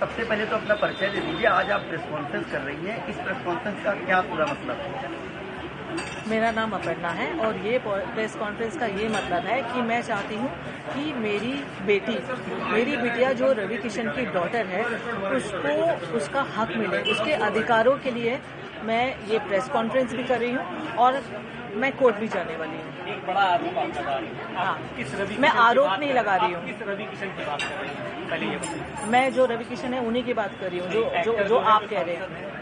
सबसे पहले तो अपना परिचय दे दीजिए। आज आप प्रेस कॉन्फ्रेंस कर रही हैं, इस प्रेस कॉन्फ्रेंस का क्या पूरा मतलब है? मेरा नाम अपर्णा है और ये प्रेस कॉन्फ्रेंस का ये मतलब है कि मैं चाहती हूँ कि मेरी बिटिया जो रवि किशन की डॉटर है उसको उसका हक मिले, उसके अधिकारों के लिए मैं ये प्रेस कॉन्फ्रेंस भी कर रही हूँ और मैं कोर्ट भी जाने वाली हूँ। एक बड़ा आरोप आप लगा रही हैं। हाँ, किस रवि मैं आरोप नहीं लगा रही हूँ। किस रवि किशन की बात कर रही हैं? पहले ये बताइए। मैं जो रवि किशन है उन्हीं की बात कर रही हूँ जो आप कह रहे हैं।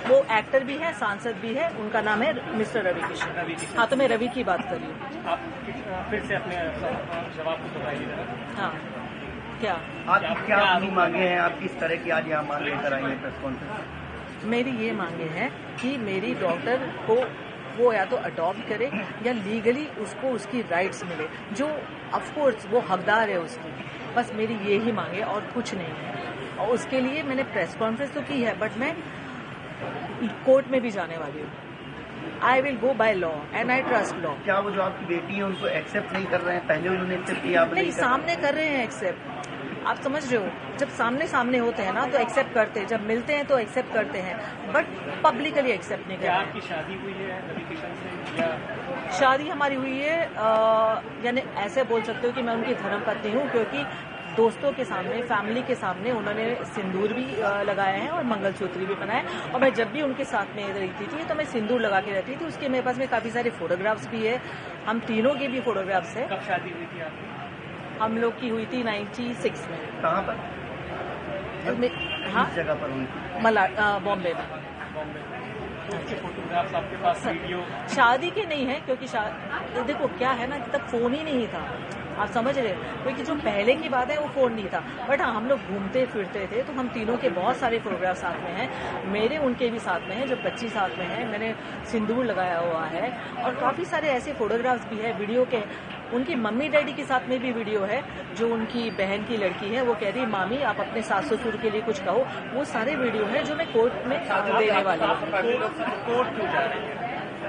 वो एक्टर भी है, सांसद भी है, उनका नाम है मिस्टर रवि किशन। हाँ, तो मैं रवि की बात कर रही हूँ। आप फिर से अपने जवाब को बताइए। हाँ, क्या आपकी क्या अपनी मांगे हैं? आप किस तरह की आज यहाँ मांग लेकर आई हैं प्रेस कॉन्फ्रेंस? मेरी ये मांगे हैं कि मेरी डॉटर को वो या तो अडॉप्ट करे या लीगली उसको उसकी राइट्स मिले, जो ऑफकोर्स वो हकदार है उसकी। बस मेरी ये ही मांगे और कुछ नहीं है। और उसके लिए मैंने प्रेस कॉन्फ्रेंस तो की है, बट मैं कोर्ट में भी जाने वाली हूँ। I will go by law and I trust law. क्या वो जो आपकी बेटी है उनको एक्सेप्ट नहीं कर रहे हैं? पहले उन्होंने एक्सेप्ट किया, आप नहीं, सामने कर रहे हैं एक्सेप्ट। आप समझ रहे हो, जब सामने होते हैं ना तो एक्सेप्ट करते हैं, जब मिलते हैं तो एक्सेप्ट करते हैं, बट पब्लिकली एक्सेप्ट नहीं करते। आपकी शादी हुई है रवि किशन से या? शादी हमारी हुई है, यानी ऐसे बोल सकते हो कि मैं उनकी धर्मपत्नी हूँ, क्योंकि दोस्तों के सामने, फैमिली के सामने उन्होंने सिंदूर भी लगाया है और मंगलसूत्र भी बनाया। और मैं जब भी उनके साथ में रहती थी तो मैं सिंदूर लगा के रहती थी। उसके मेरे पास में काफी सारे फोटोग्राफ्स भी है, हम तीनों के भी फोटोग्राफ्स है। कब शादी हुई थी आपकी? हम लोग की हुई थी 96 में। कहाँ पर? हाँ, किस जगह पर हुई थी? बॉम्बे में। उसके फोटोग्राफ्स आपके पास, वीडियो? शादी के नहीं है, क्योंकि देखो क्या है ना, तब फोन ही नहीं था, आप समझ रहे हो, क्योंकि जो पहले की बात है वो फोन नहीं था। बट हाँ, हम लोग घूमते फिरते थे, तो हम तीनों के बहुत सारे फोटोग्राफ साथ में हैं। मेरे उनके भी साथ में हैं, जब बच्ची साथ में है, मैंने सिंदूर लगाया हुआ है। और काफी सारे ऐसे फोटोग्राफ्स भी है वीडियो के। उनकी मम्मी डैडी के साथ में भी वीडियो है, जो उनकी बहन की लड़की है, वो कह रही मामी आप अपने सास ससुर के लिए कुछ कहो। वो सारे वीडियो है जो मैं कोर्ट में देने वाली हूँ। कोर्ट क्यों जा रही है?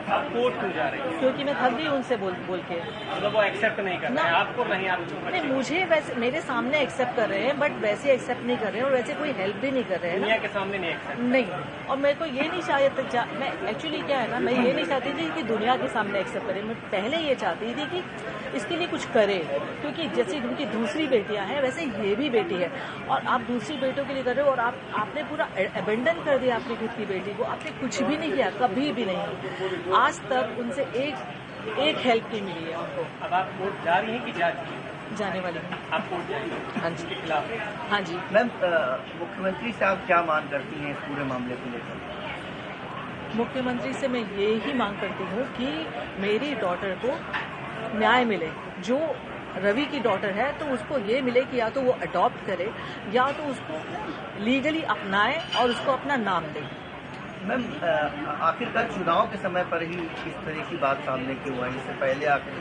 आप कोर्ट क्यों जा रही है? क्योंकि मैं थक गई उनसे बोल के। मतलब वो एक्सेप्ट नहीं कर रहे हैं आपको? नहीं, आप नहीं, मुझे वैसे मेरे सामने एक्सेप्ट कर रहे हैं, बट वैसे एक्सेप्ट नहीं कर रहे हैं और वैसे कोई हेल्प भी नहीं कर रहे हैं। दुनिया के सामने नहीं एक्सेप्ट नहीं। और मेरे को ये नहीं चाहिए, मैं एक्चुअली क्या है ना, मैं ये नहीं चाहती थी कि दुनिया के सामने एक्सेप्ट करे। मैं पहले ये चाहती थी कि इसके लिए कुछ करे, क्योंकि जैसे उनकी दूसरी बेटियां हैं वैसे ये भी बेटी है, और आप दूसरी बेटियों के लिए कर रहे हो और आपने पूरा अबेंडन कर दिया अपनी खुद की बेटी को। आपने कुछ भी नहीं किया, कभी भी नहीं। आज तक उनसे एक हेल्प नहीं मिली है उनको। अब आप कोर्ट जा रही हैं कि जा चुकी हैं? जाने वाली हूँ। आप कोर्ट जाएंगे? हाँ जी। के खिलाफ? हाँ जी। मैम, मुख्यमंत्री से आप क्या मांग करती हैं इस पूरे मामले को लेकर? मुख्यमंत्री से मैं ये ही मांग करती हूँ कि मेरी डॉटर को न्याय मिले। जो रवि की डॉटर है तो उसको ये मिले कि या तो वो अडॉप्ट करे या तो उसको लीगली अपनाए और उसको अपना नाम दे। मैम, आखिरकार चुनाव के समय पर ही इस तरह की बात सामने क्यों आई? इससे पहले आखिर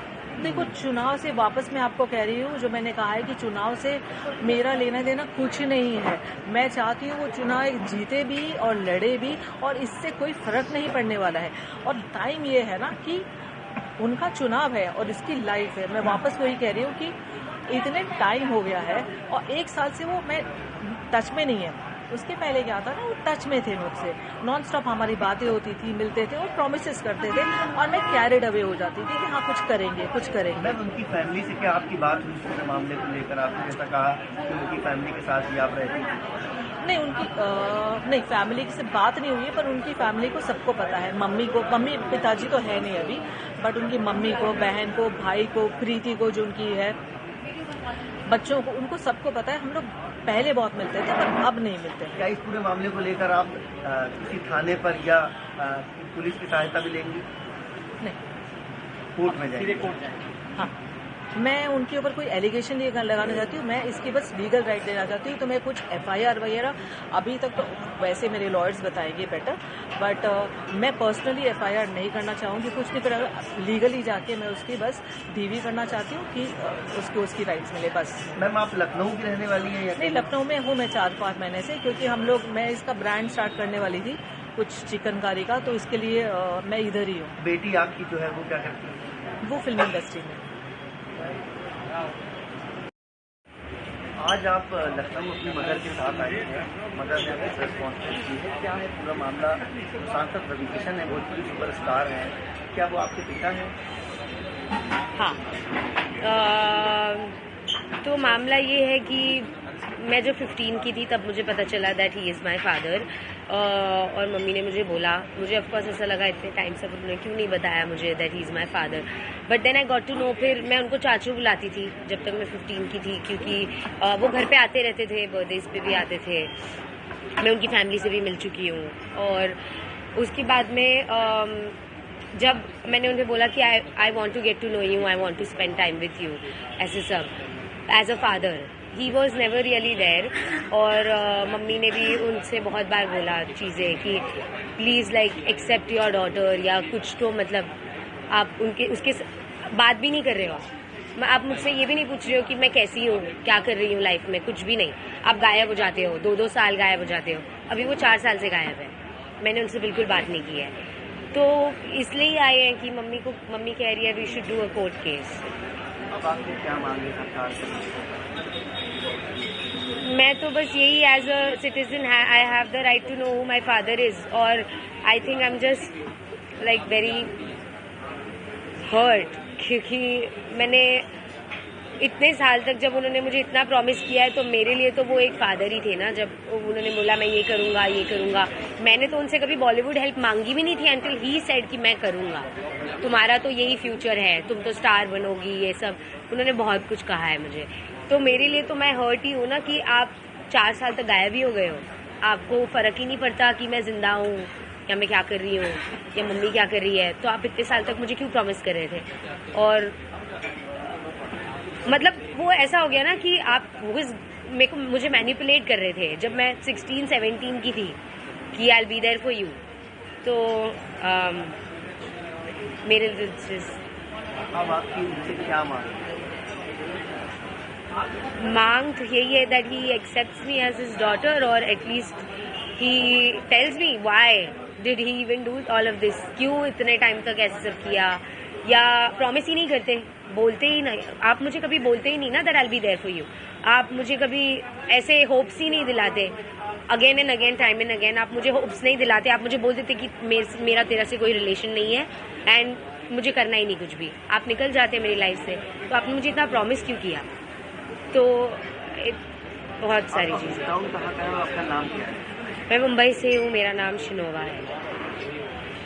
देखो, चुनाव से वापस मैं आपको कह रही हूँ, जो मैंने कहा है कि चुनाव से मेरा लेना देना कुछ नहीं है। मैं चाहती हूँ वो चुनाव जीते भी और लड़े भी, और इससे कोई फर्क नहीं पड़ने वाला है। और टाइम ये है ना कि उनका चुनाव है और इसकी लाइफ है। मैं वापस वही कह रही हूँ कि इतने टाइम हो गया है और 1 साल से वो मैं टच में नहीं है। उसके पहले क्या था ना, वो टच में थे मुझसे, नॉन स्टॉप हमारी बातें होती थी, मिलते थे और प्रॉमिसेस करते थे, और मैं कैरिड अवे हो जाती थी कि हाँ कुछ करेंगे। मैम, उनकी फैमिली से क्या आपकी बात हुई पूरे मामले को लेकर? आपने जैसा कहा कि उनकी फैमिली के साथ ही आप रहती थी। नहीं, फैमिली से बात नहीं हुई है, पर उनकी फैमिली को सबको पता है। मम्मी पिताजी तो है नहीं अभी, बट उनकी मम्मी को, बहन को, भाई को, प्रीति को जो उनकी है, बच्चों को, उनको सबको पता है। हम लोग पहले बहुत मिलते थे पर अब नहीं मिलते। क्या इस पूरे मामले को लेकर आप किसी थाने पर या पुलिस की सहायता भी लेंगी? नहीं, कोर्ट में जाएंगे? कोर्ट जाएंगे? हाँ, मैं उनके ऊपर कोई एलिगेशन नहीं लगाना चाहती हूँ। मैं इसकी बस लीगल राइट देना चाहती हूँ। तो मैं कुछ FIR वगैरह अभी तक तो वैसे मेरे लॉयर्स बताएंगे बेटर, बट मैं पर्सनली FIR नहीं करना चाहूँगी, कुछ नहीं करूँगा। लीगली जाके मैं उसकी बस DV करना चाहती हूँ कि उसको उसकी राइट्स मिले, बस। मैम, आप लखनऊ की रहने वाली हैं या? नहीं, लखनऊ में हूँ मैं 4-5 महीने से, क्योंकि मैं इसका ब्रांड स्टार्ट करने वाली थी कुछ चिकनकारी का, तो इसके लिए मैं इधर ही हूँ। बेटी आपकी जो है वो क्या करती है? वो फिल्म इंडस्ट्री में। आज आप लखनऊ अपनी मदर के साथ आए हैं, मदर ने कुछ रिस्पॉन्सिबिलिटी की है, क्या है पूरा मामला? सांसद रवि किशन है, भोजपुरी सुपरस्टार हैं, क्या वो आपके पिता हैं? हाँ, तो मामला ये है कि मैं जब 15 की थी तब मुझे पता चला that he is my father, और मम्मी ने मुझे बोला, मुझे ऑफकोर्स ऐसा लगा इतने टाइम से उन्होंने क्यों नहीं बताया मुझे that he is my father, but then I got to know. फिर मैं उनको चाचू बुलाती थी जब तक मैं 15 की थी, क्योंकि वो घर पे आते रहते थे, बर्थडेज पे भी आते थे, मैं उनकी फैमिली से भी मिल चुकी हूँ। और उसके बाद में जब मैंने उन्हें बोला कि I want to get to know you, I want to spend time with you ऐसे सब as a father, he was never really there. और मम्मी ने भी उनसे बहुत बार बोला चीज़ें कि please like accept your daughter, या कुछ तो मतलब आप उसके बात भी नहीं कर रहे हो, आप मुझसे ये भी नहीं पूछ रहे हो कि मैं कैसी हूँ, क्या कर रही हूँ लाइफ में, कुछ भी नहीं। आप गायब हो जाते हो, 2-2 साल गायब हो जाते हो। अभी वो 4 साल से गायब है, मैंने उनसे बिल्कुल बात नहीं की है। तो इसलिए आए हैं कि मम्मी कह रही है we should do a court case. अब आपसे क्या मांगे सरकार से? मैं तो बस यही, as a citizen I have the right to know who my father is, और I think I am just like very hurt, क्योंकि मैंने इतने साल तक, जब उन्होंने मुझे इतना प्रॉमिस किया है, तो मेरे लिए तो वो एक फादर ही थे ना। जब उन्होंने बोला मैं ये करूँगा, मैंने तो उनसे कभी बॉलीवुड हेल्प मांगी भी नहीं थी अंटिल ही सेड कि मैं करूँगा, तुम्हारा तो यही फ्यूचर है, तुम तो स्टार बनोगी, ये सब उन्होंने बहुत कुछ कहा है मुझे। तो मेरे लिए तो मैं हर्ट ही हूँ ना कि आप 4 साल तक गायब ही हो गए हो, आपको फ़र्क ही नहीं पड़ता कि मैं जिंदा हूँ या मैं क्या कर रही हूँ या मम्मी क्या कर रही है। तो आप इतने साल तक मुझे क्यों प्रॉमिस कर रहे थे? और मतलब वो ऐसा हो गया ना कि आप मुझे मैनिपुलेट कर रहे थे जब मैं 16-17 की थी कि I will be there for you. तो मेरे अब आपकी उनसे क्या मांग तो यही है that he accepts me as his daughter, और at least he tells me why did he even do all of this, क्यों इतने टाइम तक ऐसे सब किया, या प्रॉमिस ही नहीं करते, बोलते ही नहीं। आप मुझे कभी बोलते ही नहीं ना that I will be there for you, आप मुझे कभी ऐसे होप्स ही नहीं दिलाते, again and again, time and again आप मुझे होप्स नहीं दिलाते। आप मुझे बोल देते कि मेरा तेरा से कोई रिलेशन नहीं है एंड मुझे करना ही नहीं कुछ भी, आप निकल जाते मेरी लाइफ से। तो आपने मुझे इतना प्रॉमिस क्यों किया? तो बहुत सारी चीज़ें। आपका नाम क्या है? मैं मुंबई से हूँ, मेरा नाम शिनोवा है।